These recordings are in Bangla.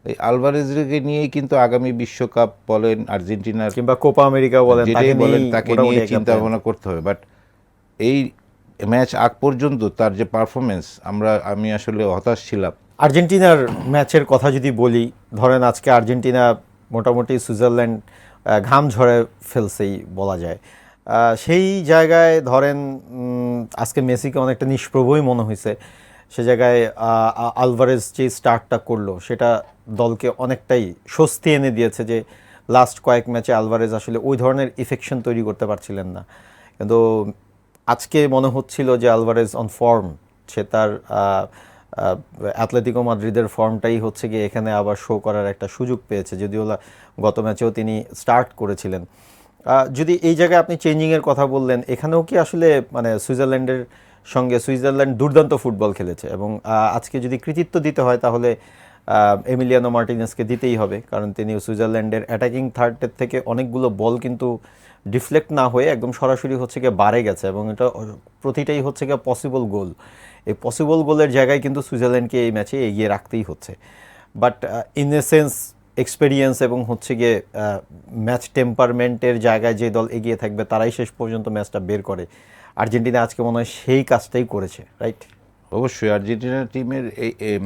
এই আলভারেজকে নিয়েই কিন্তু আগামী বিশ্বকাপ বলেন, আর্জেন্টিনার কিংবা কোপা আমেরিকা বলেন, যেটাই বলেন তাকে নিয়ে চিন্তা ভাবনা করতে হবে। বাট এই ম্যাচ আগ পর্যন্ত তার যে পারফরমেন্স, আমি আসলে হতাশ ছিলাম। আর্জেন্টিনার ম্যাচের কথা যদি বলি, ধরেন আজকে আর্জেন্টিনা মোটামুটি সুইজারল্যান্ড ঘাম ঝরে ফেলছেই বলা যায়। সেই জায়গায় ধরেন আজকে মেসিকে অনেকটা নিষ্প্রভই মনে হয়েছে। সে জায়গায় আলভারেজ যে স্টার্টটা করলো সেটা দলকে অনেকটাই স্বস্তি এনে দিয়েছে যে লাস্ট কয়েক ম্যাচে আলভারেজ আসলে ওই ধরনের ইফেকশন তৈরি করতে পারছিলেন না, কিন্তু আজকে মনে হচ্ছিল যে আলভারেজ অন ফর্ম। সে তার অ্যাটলেটিকো মাদ্রিদের ফর্মটাই হচ্ছে গিয়ে এখানে আবার শো করার একটা সুযোগ পেয়েছে, যদিও গত ম্যাচেও তিনি স্টার্ট করেছিলেন। যদি এই জায়গায় আপনি চেঞ্জিংয়ের কথা বললেন, এখানেও কি আসলে মানে সুইজারল্যান্ডের সঙ্গে সুইজারল্যান্ড দুর্দান্ত ফুটবল খেলেছে এবং আজকে যদি কৃতিত্ব দিতে হয় তাহলে এমিলিয়ানো মার্টিনেসকে দিতেই হবে, কারণ তিনি সুইজারল্যান্ডের অ্যাটাকিং থার্ডের থেকে অনেকগুলো বল কিন্তু ডিফ্লেক্ট না হয়ে একদম সরাসরি হচ্ছে গিয়ে বাড়ে গেছে এবং এটা প্রতিটাই হচ্ছে গিয়ে পসিবল গোল। এই পসিবল গোলের জায়গায় কিন্তু সুইজারল্যান্ডকে এই ম্যাচে এগিয়ে রাখতেই হচ্ছে। But in a sense experience এবং হচ্ছে গিয়ে ম্যাচ টেম্পারমেন্টের জায়গায় যে দল এগিয়ে থাকবে তারাই শেষ পর্যন্ত ম্যাচটা বের করে। আর্জেন্টিনা আজকে মনে হয় সেই কাজটাই করেছে, রাইট? অবশ্যই আর্জেন্টিনা টিমের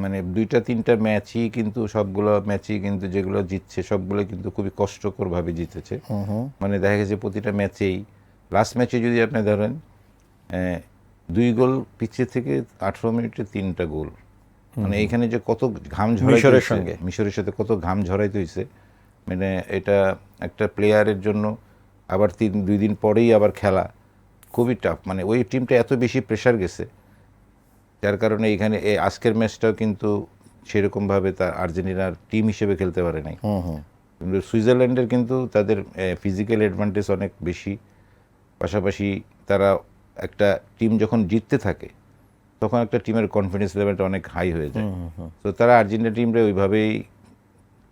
মানে 2-3টা ম্যাচই কিন্তু সবগুলো ম্যাচই কিন্তু যেগুলো জিতছে সবগুলো কিন্তু খুবই কষ্টকরভাবে জিতেছে। মানে দেখা গেছে প্রতিটা ম্যাচেই, লাস্ট ম্যাচে যদি আপনি ধরেন 2 গোল পিছিয়ে থেকে 18 মিনিটে 3টা গোল, মানে এইখানে যে কত ঘাম ঝরাইতে মিশরের সাথে কত ঘাম ঝরাইতে হয়েছে, মানে এটা একটা প্লেয়ারের জন্য আবার 2 দিন পরেই আবার খেলা খুবই টাফ। মানে ওই টিমটা এত বেশি প্রেশার গেছে, যার কারণে এখানে আজকের ম্যাচটাও কিন্তু সেরকমভাবে তার আর্জেন্টিনার টিম হিসেবে খেলতে পারে নাই। কিন্তু সুইজারল্যান্ডের কিন্তু তাদের ফিজিক্যাল অ্যাডভান্টেজ অনেক বেশি, পাশাপাশি তারা একটা টিম যখন জিততে থাকে তখন একটা টিমের কনফিডেন্স লেভেলটা অনেক হাই হয়ে যায়। তো তারা আর্জেন্টিনা টিমটা ওইভাবেই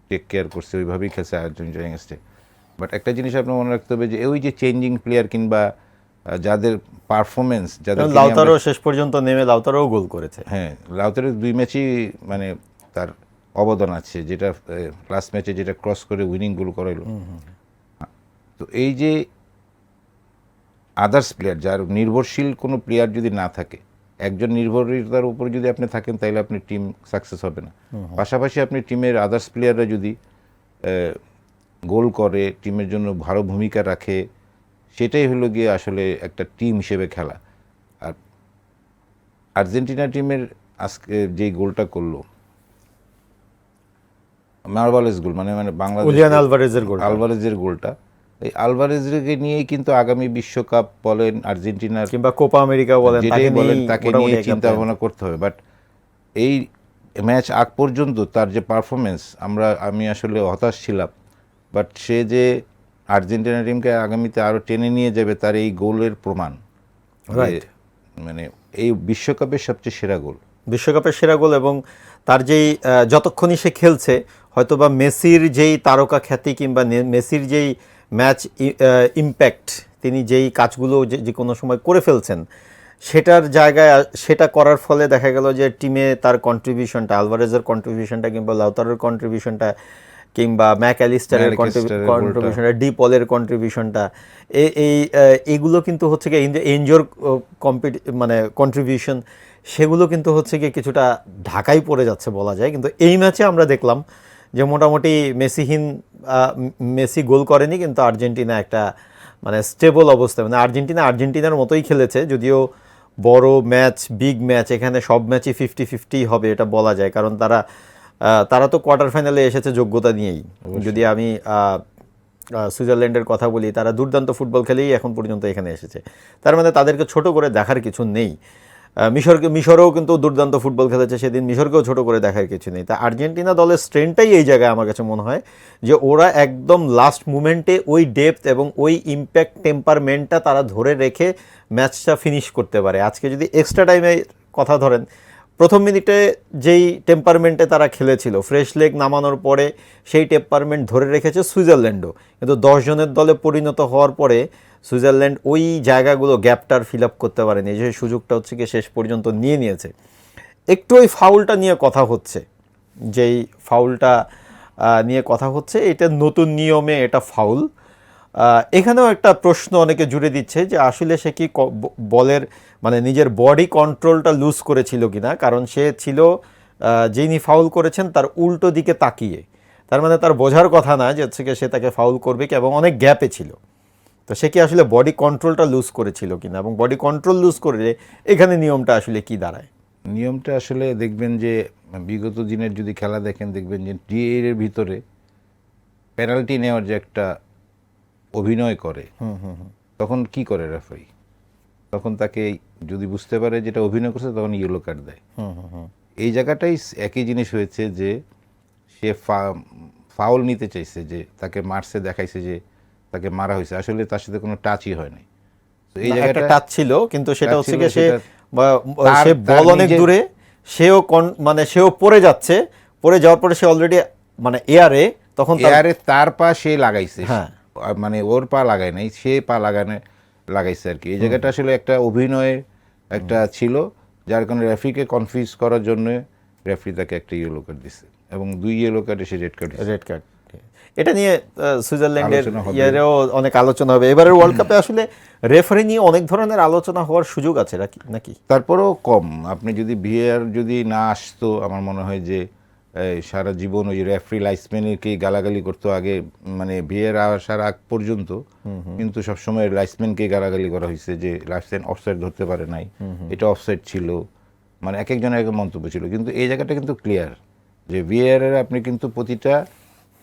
টেক কেয়ার করছে, ওইভাবেই খেলছে আর্জেন্টিনা এগেইনস্টে। বাট একটা জিনিস আপনার মনে রাখতে হবে যে ওই যে চেঞ্জিং প্লেয়ার কিংবা যাদের পারফরমেন্স, যাদের লাউতারো শেষ পর্যন্ত নেমে লাউতারোও গোল করেছে। হ্যাঁ, লাউতারোর 2 ম্যাচই মানে তার অবদান আছে, যেটা লাস্ট ম্যাচে যেটা ক্রস করে উইনিং গোল করাইলো। তো এই যে আদার্স প্লেয়ার, যার নির্ভরশীল কোনো প্লেয়ার যদি না থাকে, একজন নির্ভরতার উপর যদি আপনি থাকেন তাহলে আপনি টিম সাকসেস হবে না। পাশাপাশি আপনি টিমের আদার্স প্লেয়াররা যদি গোল করে, টিমের জন্য ভালো ভূমিকা রাখে, সেটাই হলো গিয়ে আসলে একটা টিম হিসেবে খেলা। আর আর্জেন্টিনা টিমের আজকে যে গোলটা করলো মার্ভালেস গোল, মানে বাংলাদেশ আলভারেজের গোলটা, এই আলভারেজকে নিয়েই কিন্তু আগামী বিশ্বকাপ বলেন, আর্জেন্টিনার কিংবা কোপা আমেরিকা বলেন, যেটাই বলেন তাকে নিয়ে চিন্তা ভাবনা করতে হবে। বাট এই ম্যাচ আগ পর্যন্ত তার যে পারফরমেন্স, আমি আসলে হতাশ ছিলাম। বাট সে যে আর্জেন্টিনা টিমকে আগামীতে আরও টেনে নিয়ে যাবে তার এই গোলের প্রমাণ। মানে এই বিশ্বকাপের সবচেয়ে সেরা গোল, বিশ্বকাপের সেরা গোল। এবং তার যেই যতক্ষণই সে খেলছে হয়তোবা মেসির যেই তারকা খ্যাতি কিংবা মেসির যেই ম্যাচ ইম্প্যাক্ট, তিনি যেই কাজগুলো যে কোনো সময় করে ফেলছেন, সেটার জায়গায় সেটা করার ফলে দেখা গেল যে টিমে তার কন্ট্রিবিউশনটা, আলভারেজের কন্ট্রিবিউশনটা কিংবা লাউতারোর কন্ট্রিবিউশনটা কিংবা ম্যাকঅ্যালিস্টারের কন্ট্রিবিউশনটা, ডি পলের কন্ট্রিবিউশনটা, এইগুলো কিন্তু হচ্ছে গিয়ে এনজোর মানে কন্ট্রিবিউশন, সেগুলো কিন্তু হচ্ছে গিয়ে কিছুটা ঢাকাই পড়ে যাচ্ছে বলা যায়। কিন্তু এই ম্যাচে আমরা দেখলাম যে মোটামুটি মেসি গোল করেনি, কিন্তু আর্জেন্টিনা একটা মানে স্টেবল অবস্থা, মানে আর্জেন্টিনার মতোই খেলেছে। যদিও বড় ম্যাচ, বিগ ম্যাচ, এখানে সব ম্যাচই 50-50 হবে এটা বলা যায়, কারণ তারা তো কোয়ার্টার ফাইনালে এসেছে যোগ্যতা নিয়েই। যদি আমি সুইজারল্যান্ডের কথা বলি, তারা দুর্দান্ত ফুটবল খেলেই এখন পর্যন্ত এখানে এসেছে, তার মানে তাদেরকে ছোট করে দেখার কিছু নেই। মিশরেও কিন্তু দুর্দান্ত ফুটবল খেলেছে সেদিন, মিশরকেও ছোট করে দেখার কিছু নেই। তা আর্জেন্টিনা দলের স্ট্রেংথটাই এই জায়গায় আমার কাছে মনে হয় যে ওরা একদম লাস্ট মুমেন্টে ওই ডেপথ এবং ওই ইম্প্যাক্ট টেম্পারমেন্টটা তারা ধরে রেখে ম্যাচটা ফিনিশ করতে পারে। আজকে যদি এক্সট্রা টাইমে কথা ধরেন, প্রথম মিনিটে যেই টেম্পারমেন্টে তারা খেলেছিল, ফ্রেশ লেগ নামানোর পরে সেই টেম্পারমেন্ট ধরে রেখেছে সুইজারল্যান্ডও, কিন্তু 10 জনের দলে পরিণত হওয়ার পরে সুইজারল্যান্ড ওই জায়গাগুলো গ্যাপটার ফিল আপ করতে পারেনি, যে সুযোগটা হচ্ছে কি শেষ পর্যন্ত নিয়েছে। একটু ওই ফাউলটা নিয়ে কথা হচ্ছে যেই ফাউলটা নিয়ে কথা হচ্ছে, এটা নতুন নিয়মে এটা ফাউল। এখানেও একটা প্রশ্ন অনেকে জুড়ে দিচ্ছে যে আসলে সে কি বলের মানে নিজের বডি কন্ট্রোলটা লুজ করেছিল কিনা, কারণ সে ছিল যিনি ফাউল করেছেন তার উল্টো দিকে তাকিয়ে, তার মানে তার বোঝার কথা না যে হচ্ছে সে তাকে ফাউল করবে কি, এবং অনেক গ্যাপে ছিল। তো সে কি আসলে বডি কন্ট্রোলটা লুজ করেছিল কিনা, এবং বডি কন্ট্রোল লুজ করলে এখানে নিয়মটা আসলে কি দাঁড়ায়? নিয়মটা আসলে দেখবেন যে বিগত দিনের যদি খেলা দেখেন, দেখবেন যে ডিএর ভিতরে পেনাল্টি নেওয়ার যে একটা অভিনয় করে, তখন কি করে রেফারি, তখন তাকে যদি বুঝতে পারে যেটা অভিনয় করছে তখন ইয়েলো কার্ড দেয়। এই জায়গাটাই একই জিনিস হয়েছে যে সে ফাউল নিতে চাইছে, যে তাকে মারছে, দেখাইছে যে তাকে মারা হয়েছে, আসলে তার সাথে কোনো টাচই হয় নাই। তো এই একটা জায়গাটা টাচ ছিল, কিন্তু সেটা হচ্ছে কি সে তার- সে তার বল অনেক নিজের- দূরে, মানে সেও পড়ে যাচ্ছে, পড়ে যাওয়ার পরে সে অলরেডি মানে এয়ারে, তখন এয়ারে তার পা সে লাগাইছে, হ্যাঁ। মানে ওর পা লাগায় নাই, সে পা লাগাইছে আর কি। এই জায়গাটা আসলে একটা অভিনয় একটা ছিল, যার কারণে রেফারিকে কনফিউজ করার জন্য রেফারি তাকে একটা ইয়েলো কার্ড দিছে, এবং 2 ইয়েলো কার্ডে সে রেড কার্ড দিছে। Red card. এটা নিয়ে সুইজারল্যান্ডের আলোচনা হবে। ইয়ারেও অনেক আলোচনা হবে। এবারের ওয়ার্ল্ড কাপে আসলে রেফারি নিয়ে অনেক ধরনের আলোচনা হওয়ার সুযোগ আছে নাকি? তারপরেও কম, আপনি যদি ভিএআর যদি না আসতো, আমার মনে হয় যে সারা জীবন ওই রেফারি লাইসম্যানকে গালাগালি করতো আগে, মানে ভিএআর আসার আগ পর্যন্ত কিন্তু সবসময় লাইসম্যানকে গালাগালি করা হয়েছে যে লাইসম্যান অফসাইড ধরতে পারে নাই, এটা অফসাইড ছিল, মানে এক একজনের এক এক মন্তব্য ছিল। কিন্তু এই জায়গাটা কিন্তু ক্লিয়ার যে ভিএআর এর আপনি কিন্তু প্রতিটা,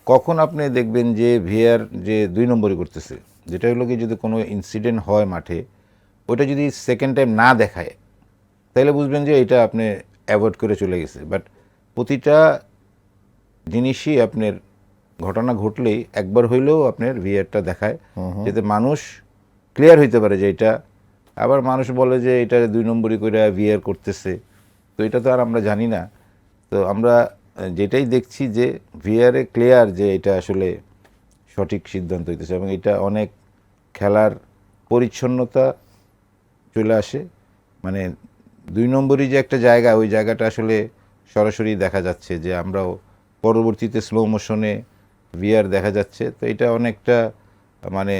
কখন আপনি দেখবেন যে ভিএআর যে 2 নম্বরই করতেছে, যেটা হলো কি যদি কোনো ইনসিডেন্ট হয় মাঠে, ওটা যদি সেকেন্ড টাইম না দেখায় তাহলে বুঝবেন যে এটা আপনি অ্যাভয়েড করে চলে গেছে। বাট প্রতিটা জিনিসই আপনার ঘটনা ঘটলেই একবার হইলেও আপনার ভিআরটা দেখায়, যাতে মানুষ ক্লিয়ার হইতে পারে যে এটা। আবার মানুষ বলে যে এটা 2 নম্বরই করে ভিআর করতেছে, তো এটা তো আর আমরা জানি না। তো আমরা যেটাই দেখছি যে ভিআরে ক্লিয়ার যে এটা আসলে সঠিক সিদ্ধান্ত হইতেছে, এবং এটা অনেক খেলার পরিচ্ছন্নতা চলে আসে। মানে 2 নম্বরই যে একটা জায়গা, ওই জায়গাটা আসলে সরাসরি দেখা যাচ্ছে, যে আমরাও পরবর্তীতে স্লো মোশনে ভিআর দেখা যাচ্ছে। তো এটা অনেকটা মানে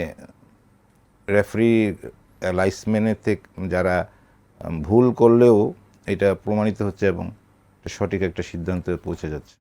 রেফারি লাইসম্যানের থেকে যারা ভুল করলেও এটা প্রমাণিত হচ্ছে এবং সঠিক একটা সিদ্ধান্তে পৌঁছে যাচ্ছে।